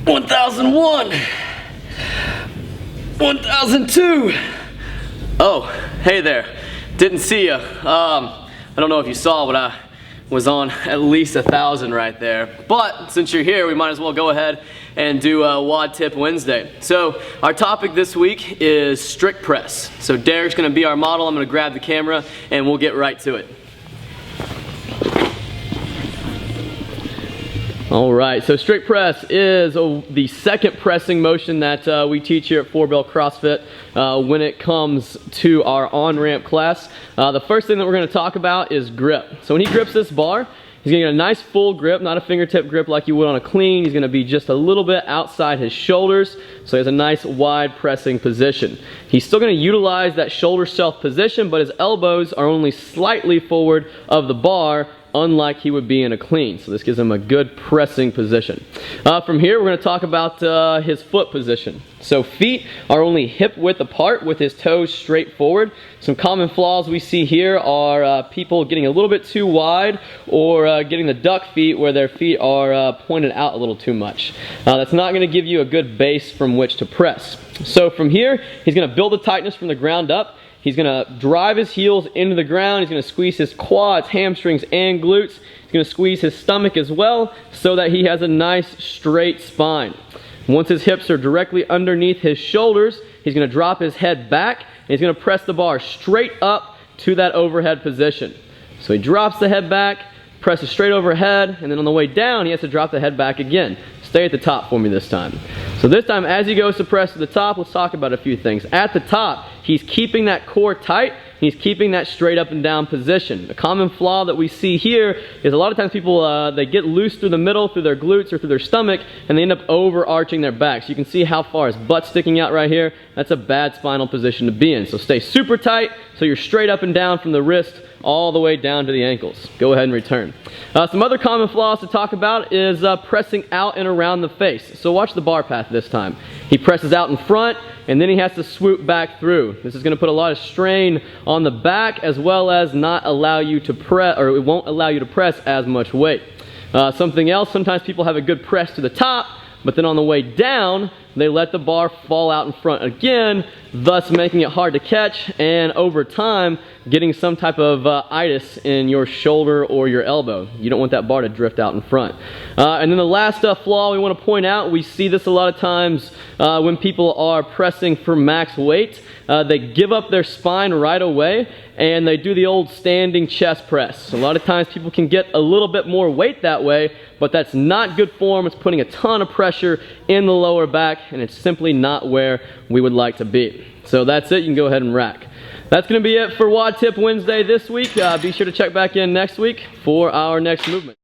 1001, 1002. Oh, hey there. Didn't see you. I don't know if you saw, but I was on at least 1,000 right there. But since you're here, we might as well go ahead and do a WOD Tip Wednesday. So our topic this week is strict press. So Derek's gonna be our model. I'm gonna grab the camera and we'll get right to it. All right, so strict press is the second pressing motion that we teach here at Four Barrel CrossFit when it comes to our on-ramp class. The first thing that we're gonna talk about is grip. So when he grips this bar, he's gonna get a nice full grip, not a fingertip grip like you would on a clean. He's gonna be just a little bit outside his shoulders, so he has a nice wide pressing position. He's still gonna utilize that shoulder shelf position, but his elbows are only slightly forward of the bar, unlike he would be in a clean. So this gives him a good pressing position. From here, we're going to talk about his foot position. So feet are only hip width apart with his toes straight forward. Some common flaws we see here are people getting a little bit too wide or getting the duck feet where their feet are pointed out a little too much. That's not going to give you a good base from which to press. So from here, he's going to build the tightness from the ground up. He's going to drive his heels into the ground. He's going to squeeze his quads, hamstrings, and glutes. He's going to squeeze his stomach as well so that he has a nice straight spine. Once his hips are directly underneath his shoulders, he's going to drop his head back and he's going to press the bar straight up to that overhead position. So he drops the head back, presses straight overhead, and then on the way down he has to drop the head back again. Stay at the top for me this time. So this time, as he goes to press to the top, let's talk about a few things. At the top, he's keeping that core tight. He's keeping that straight up and down position. A common flaw that we see here is a lot of times people, they get loose through the middle, through their glutes or through their stomach, and they end up overarching their back. So you can see how far his butt's sticking out right here. That's a bad spinal position to be in. So stay super tight so you're straight up and down from the wrist all the way down to the ankles. Go ahead and return. Some other common flaws to talk about is pressing out and around the face. So watch the bar path this time. He presses out in front and then he has to swoop back through. This is going to put a lot of strain on the back as well as not allow you to press, or it won't allow you to press as much weight. Something else, sometimes people have a good press to the top, but then on the way down, they let the bar fall out in front again, thus making it hard to catch, and over time, getting some type of itis in your shoulder or your elbow. You don't want that bar to drift out in front. And then the last flaw we want to point out, we see this a lot of times when people are pressing for max weight. They give up their spine right away, and they do the old standing chest press. A lot of times people can get a little bit more weight that way, but that's not good form. It's putting a ton of pressure in the lower back, and it's simply not where we would like to be. So that's it. You can go ahead and rack. That's going to be it for WOD Tip Wednesday this week. Be sure to check back in next week for our next movement.